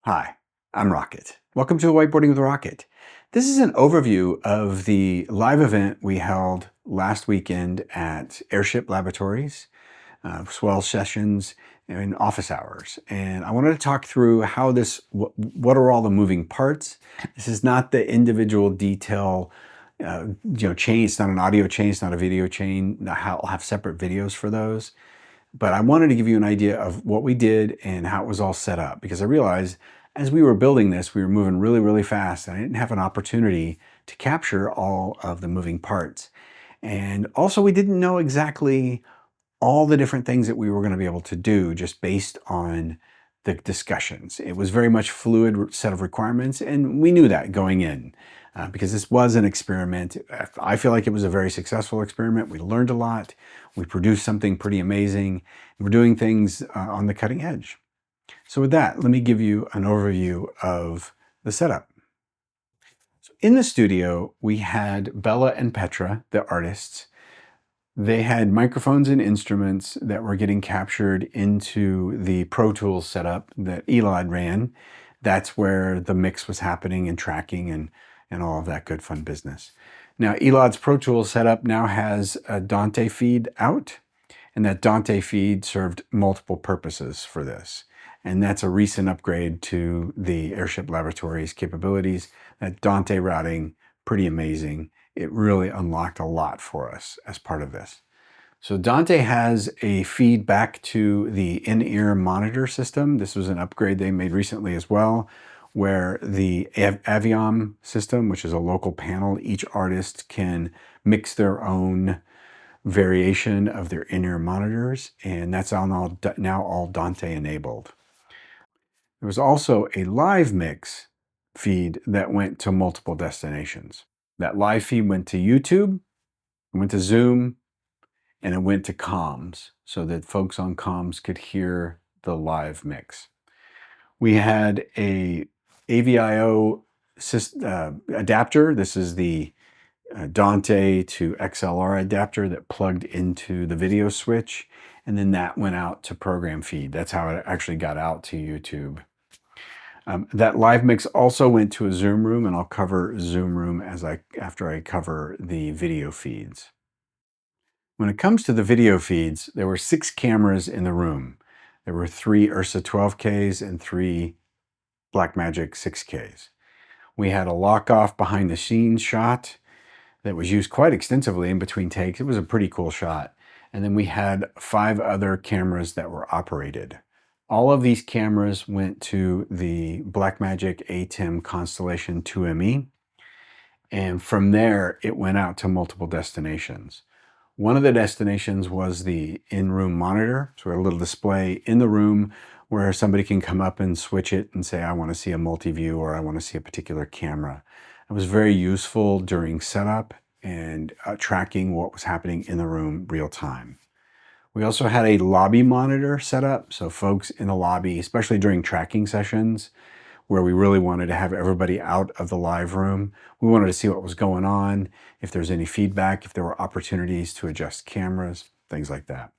Hi, I'm Rocket. Welcome to Whiteboarding with Rocket. This is an overview of the live event we held last weekend at Airship Laboratories, Swell Sessions, in office hours. And I wanted to talk through how what are all the moving parts. This is not the individual detail chain. It's not an audio chain, it's not a video chain. I'll have separate videos for those. But I wanted to give you an idea of what we did and how it was all set up, because I realized as we were building this, we were moving really, really fast, and I didn't have an opportunity to capture all of the moving parts. And also, we didn't know exactly all the different things that we were going to be able to do just based on the discussions. It was very much fluid set of requirements, and we knew that going in. Because this was an experiment. I feel like it was a very successful experiment. We learned a lot. We produced something pretty amazing. We're doing things on the cutting edge. So with that, let me give you an overview of the setup. So in the studio, we had Bella and Petra, the artists. They had microphones and instruments that were getting captured into the Pro Tools setup that Elad ran. That's where the mix was happening and tracking and all of that good fun business. Now, Elad's Pro Tools setup now has a Dante feed out, and that Dante feed served multiple purposes for this. And that's a recent upgrade to the Airship Laboratories capabilities. That Dante routing, pretty amazing. It really unlocked a lot for us as part of this. So Dante has a feed back to the in-ear monitor system. This was an upgrade they made recently as well, where the Aviom system, which is a local panel, each artist can mix their own variation of their in-ear monitors, and that's now all Dante enabled. There was also a live mix feed that went to multiple destinations. That live feed went to YouTube, it went to Zoom, and it went to comms so that folks on comms could hear the live mix. We had a AVIO adapter. This is the Dante to XLR adapter that plugged into the video switch, and then that went out to program feed. That's how it actually got out to YouTube. That live mix also went to a Zoom room, and I'll cover Zoom room after I cover the video feeds. When it comes to the video feeds, there were 6 cameras in the room. There were 3 Ursa 12Ks and 3 Blackmagic 6Ks. We had a lock-off behind the scenes shot that was used quite extensively in between takes. It was a pretty cool shot. And then we had 5 other cameras that were operated. All of these cameras went to the Blackmagic ATEM Constellation 2ME. And from there, it went out to multiple destinations. One of the destinations was the in-room monitor, so a little display in the room where somebody can come up and switch it and say, I want to see a multi-view or I want to see a particular camera. It was very useful during setup and tracking what was happening in the room real time. We also had a lobby monitor set up, so folks in the lobby, especially during tracking sessions, where we really wanted to have everybody out of the live room. We wanted to see what was going on, if there's any feedback, if there were opportunities to adjust cameras, things like that.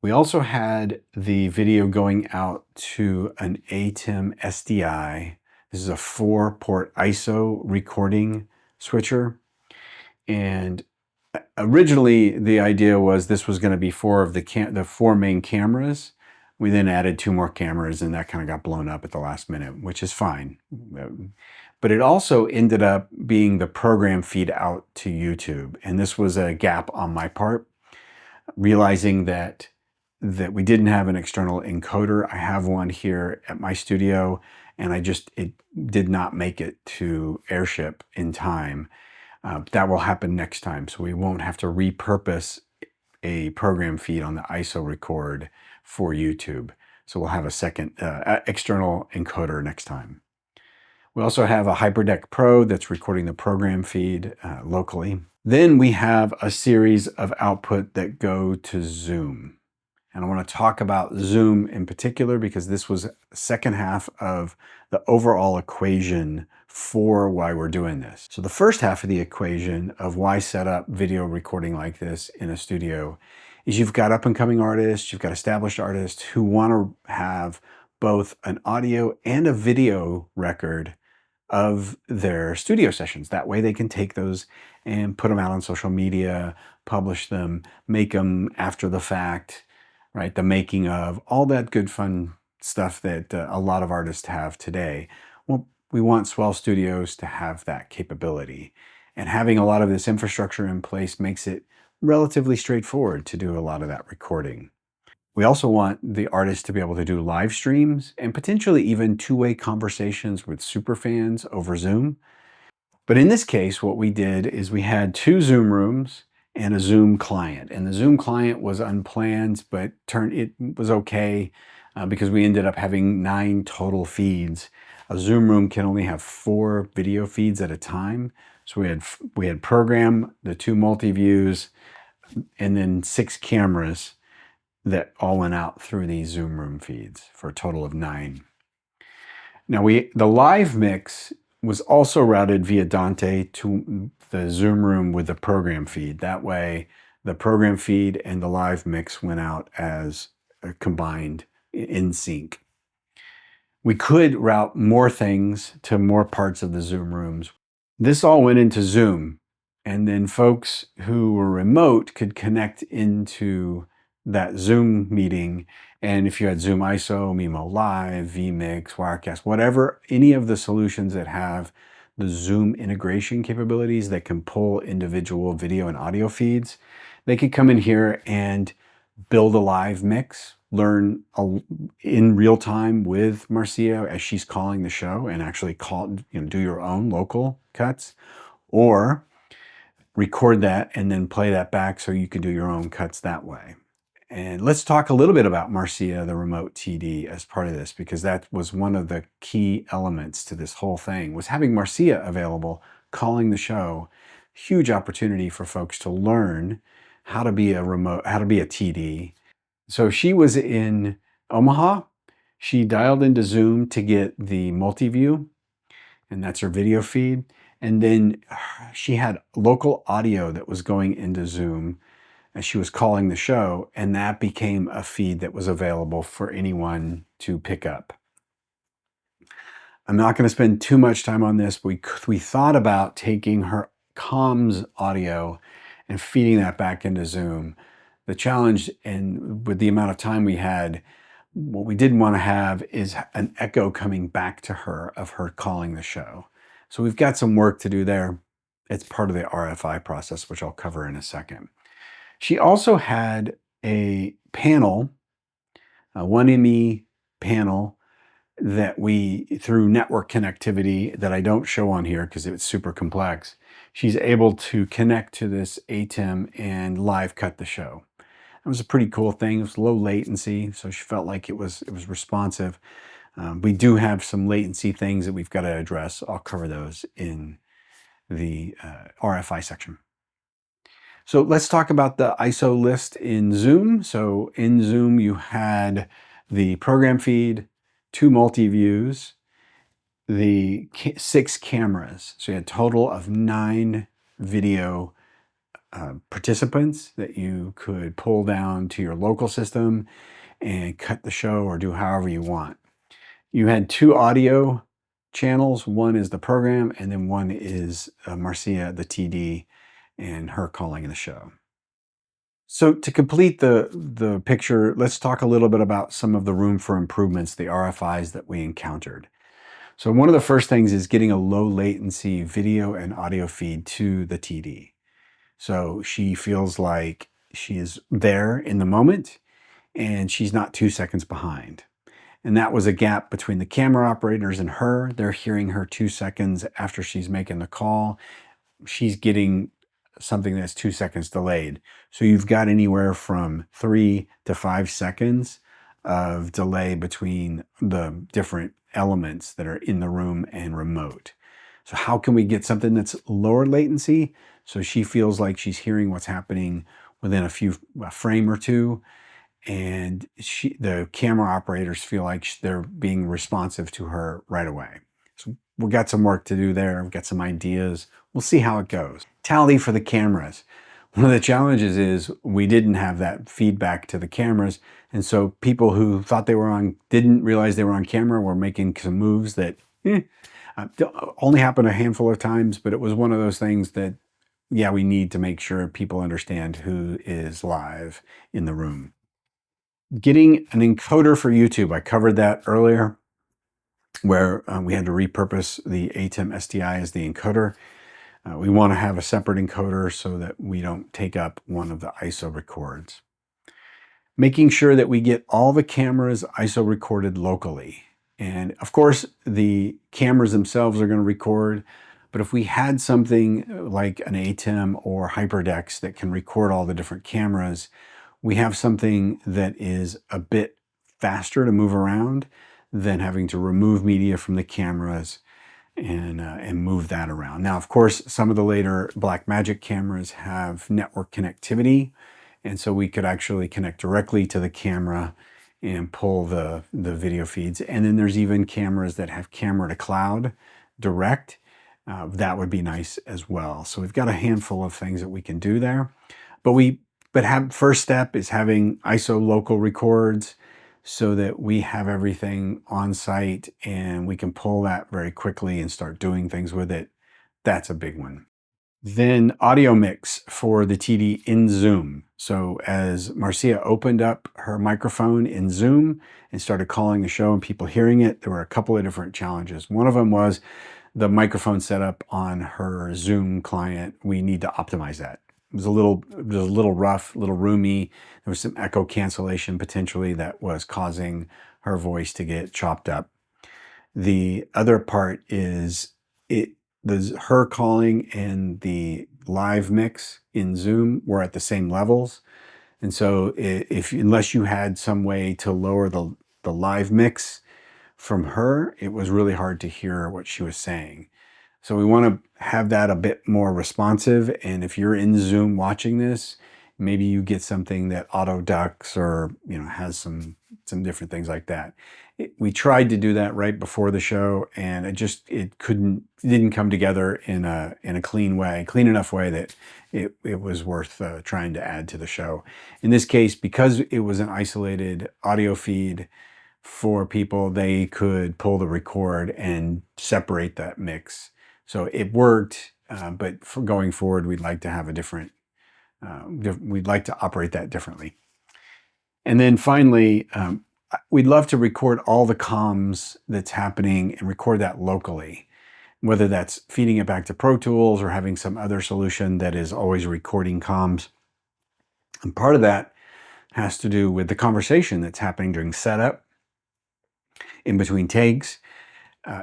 We also had the video going out to an ATEM SDI. This is a 4-port ISO recording switcher. And originally the idea was this was going to be 4 of the 4 main cameras. We then added 2 more cameras, and that kind of got blown up at the last minute, which is fine. But it also ended up being the program feed out to YouTube. And this was a gap on my part, realizing that we didn't have an external encoder. I have one here at my studio, and it did not make it to Airship in time. That will happen next time, so we won't have to repurpose a program feed on the ISO record for YouTube. So we'll have a second external encoder next time. We also have a HyperDeck Pro that's recording the program feed locally. Then we have a series of output that go to Zoom. And I want to talk about Zoom in particular because this was the second half of the overall equation for why we're doing this. So the first half of the equation of why set up video recording like this in a studio is you've got up and coming artists, you've got established artists who want to have both an audio and a video record of their studio sessions. That way they can take those and put them out on social media, publish them, make them after the fact, right? The making of, all that good fun stuff that a lot of artists have today. Well, we want Swell Studios to have that capability. And having a lot of this infrastructure in place makes it relatively straightforward to do a lot of that recording. We also want the artist to be able to do live streams and potentially even two-way conversations with superfans over Zoom. But in this case, what we did is we had 2 Zoom rooms and a Zoom client. And the Zoom client was unplanned, but it was okay because we ended up having 9 total feeds. A Zoom room can only have 4 video feeds at a time. So we had program, the 2 multi-views, and then 6 cameras that all went out through these Zoom room feeds for a total of 9. Now the live mix was also routed via Dante to the Zoom room with the program feed. That way the program feed and the live mix went out as combined in sync. We could route more things to more parts of the Zoom rooms. This all went into Zoom, and then folks who were remote could connect into that Zoom meeting. And if you had Zoom ISO, Mimo Live, vMix, Wirecast, whatever, any of the solutions that have the Zoom integration capabilities that can pull individual video and audio feeds, they could come in here and build a live mix, learn in real time with Marcia as she's calling the show, and actually do your own local cuts, or record that and then play that back so you can do your own cuts that way. And let's talk a little bit about Marcia, the remote TD, as part of this, because that was one of the key elements to this whole thing, was having Marcia available, calling the show. Huge opportunity for folks to learn how to be a TD. So she was in Omaha. She dialed into Zoom to get the multi-view, and that's her video feed. And then she had local audio that was going into Zoom as she was calling the show, and that became a feed that was available for anyone to pick up. I'm not going to spend too much time on this. We thought about taking her comms audio and feeding that back into Zoom. The challenge, and with the amount of time we had, what we didn't want to have is an echo coming back to her of her calling the show. So we've got some work to do there. It's part of the RFI process, which I'll cover in a second. She also had a panel, a 1ME panel that through network connectivity that I don't show on here because it's super complex, she's able to connect to this ATEM and live cut the show. It was a pretty cool thing. It was low latency, so she felt like it was responsive. We do have some latency things that we've got to address. I'll cover those in the RFI section. So let's talk about the ISO list in Zoom. So in Zoom, you had the program feed, 2 multi-views, the 6 cameras. So you had a total of 9 video participants that you could pull down to your local system and cut the show or do however you want. You had 2 audio channels. One is the program, and then one is Marcia, the TD, and her calling the show. So to complete the picture, let's talk a little bit about some of the room for improvements, the RFIs that we encountered. So one of the first things is getting a low latency video and audio feed to the TD. So she feels like she is there in the moment and she's not 2 seconds behind. And that was a gap between the camera operators and her. They're hearing her 2 seconds after she's making the call. She's getting something that's 2 seconds delayed. So you've got anywhere from 3 to 5 seconds of delay between the different elements that are in the room and remote. So how can we get something that's lower latency so she feels like she's hearing what's happening within a frame or two, and the camera operators feel like they're being responsive to her right away. So we've got some work to do there. We've got some ideas. We'll see how it goes. Tally for the cameras. One of the challenges is we didn't have that feedback to the cameras. And so people who thought they were on, didn't realize they were on camera, were making some moves that only happened a handful of times, but it was one of those things that, yeah, we need to make sure people understand who is live in the room. Getting an encoder for YouTube, I covered that earlier, where we had to repurpose the ATEM SDI as the encoder. We want to have a separate encoder so that we don't take up one of the ISO records. Making sure that we get all the cameras ISO recorded locally. And of course, the cameras themselves are going to record, but if we had something like an ATEM or HyperDex that can record all the different cameras, we have something that is a bit faster to move around than having to remove media from the cameras and move that around. Now, of course, some of the later Blackmagic cameras have network connectivity, and so we could actually connect directly to the camera and pull the video feeds. And then there's even cameras that have camera to cloud direct. That would be nice as well. So we've got a handful of things that we can do there. But first step is having ISO local records so that we have everything on site and we can pull that very quickly and start doing things with it. That's a big one. Then audio mix for the TD in Zoom. So as Marcia opened up her microphone in Zoom and started calling the show and people hearing it, there were a couple of different challenges. One of them was the microphone setup on her Zoom client. We need to optimize that. It was a little rough, a little roomy. There was some echo cancellation potentially that was causing her voice to get chopped up. The other part is her calling and the live mix in Zoom were at the same levels. And so unless you had some way to lower the live mix from her, it was really hard to hear what she was saying. So we want to have that a bit more responsive. And if you're in Zoom watching this, maybe you get something that auto ducks or has some different things like that. We tried to do that right before the show, and it didn't come together in a clean enough way that it was worth trying to add to the show. In this case, because it was an isolated audio feed for people, they could pull the record and separate that mix. So it worked, but for going forward, we'd like to have we'd like to operate that differently. And then finally, we'd love to record all the comms that's happening and record that locally, whether that's feeding it back to Pro Tools or having some other solution that is always recording comms. And part of that has to do with the conversation that's happening during setup, in between takes.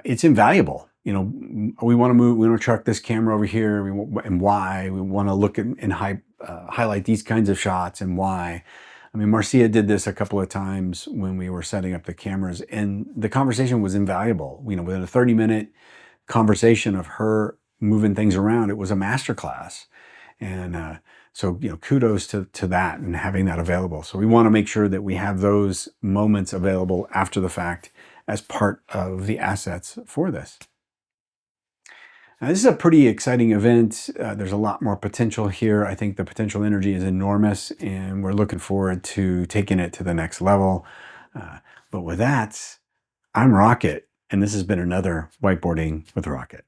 It's invaluable. We want to move, we want to truck this camera over here, and why. We want to look at and highlight these kinds of shots and why. I mean, Marcia did this a couple of times when we were setting up the cameras, and the conversation was invaluable. Within a 30-minute conversation of her moving things around, it was a masterclass. And so, kudos to that and having that available. So we want to make sure that we have those moments available after the fact as part of the assets for this. Now, this is a pretty exciting event. There's a lot more potential here. I think the potential energy is enormous, and we're looking forward to taking it to the next level. But with that, I'm Rocket, and this has been another Whiteboarding with Rocket.